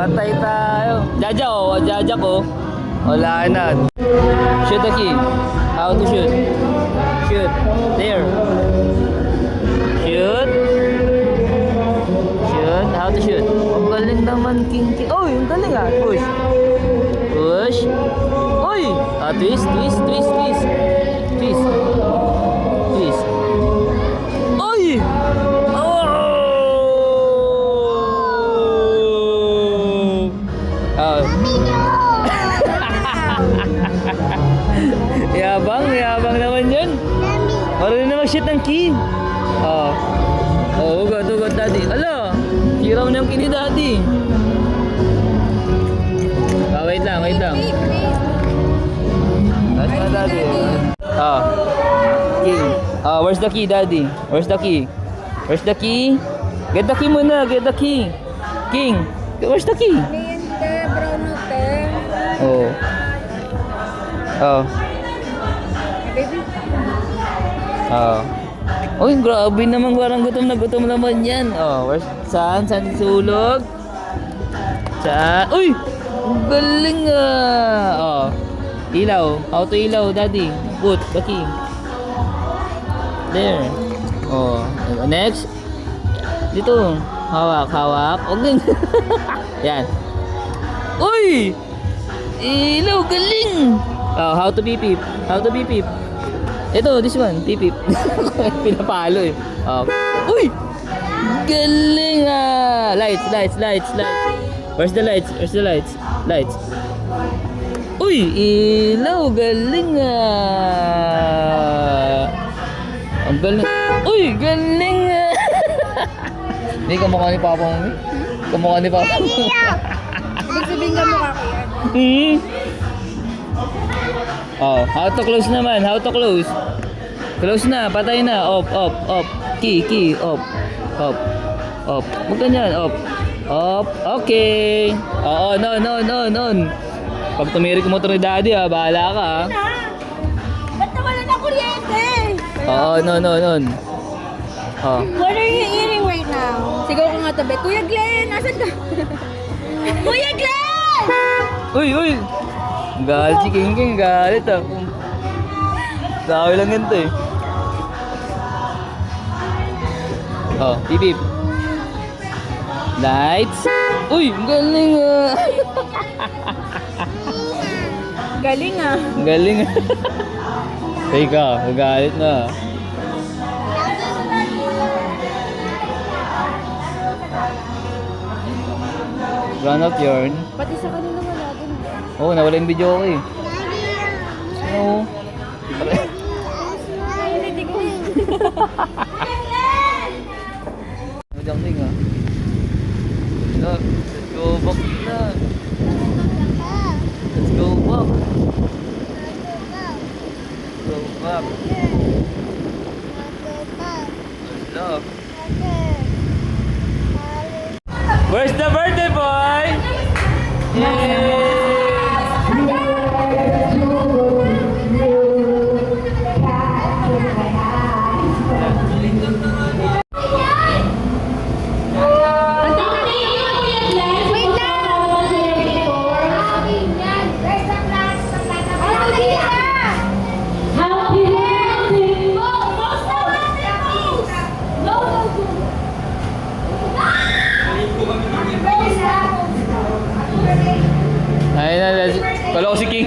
Patay tayo. Jaja oh, jaja ko. Wala na. Shoot the key. How to shoot? Shoot. There. Shoot. Shoot. How to shoot? Ang galing naman, King. Oh, yung galing ah. Push. Push. Oy! Twist, twist, twist, twist. Twist. Twist. Oy! Oh! Oh. Yabang naman yun. Marunong na mag-shoot ng key. Oh. Oh, ugod, daddy. Ala, hiraw na yung key ni daddy. Wait lang. That's my daddy. Key. Where's the key, daddy? Where's the key? Where's the key? Get the key muna, get the key. King, where's the key? Oh. Uy, grabe naman, parang gutom naman yan. Saan sulog? Saan? Uy! Ang galing ah! Ilaw. How to ilaw, daddy? Put the key. There. Next. Dito. Hawak. Okay. Yan. Uy! Ilaw, galing! How to beep. Ito, this one, beep. Pinapalo eh. Uy! Galing ah! Lights. Where's the lights? Lights. Uy! Ilaw, galing ah! Ang galing. Uy! Galing ah! Hindi, kamukha ni Papa mo. Kamukha ni Papa mo. Ibig sabihin kamukha ko yan. How to close naman? How to close? Close na, patay na. Off. Key, off. Huwag ganyan, off. Okay. On. Pag tumirik mo ito ni daddy bahala ka Ba't nawala na kuryente? On. What are you eating right now? Sigaw ko nga tabi. Kuya Glenn, nasan ka? Kuya Glenn! Uy! Galit si King, galit ah. Sabi lang ganito eh. Beep. Lights. Uy, galing ah. Galing ah. Teka, galit na. Run out yarn. Pati sa kanila wala din. Nawala yung video ko eh. Ano? Hindi ko. Jumping ah. Let's go back na. Let's go back. Hello. Where's the birthday boy? Yay! Ayun na, kala ko si King.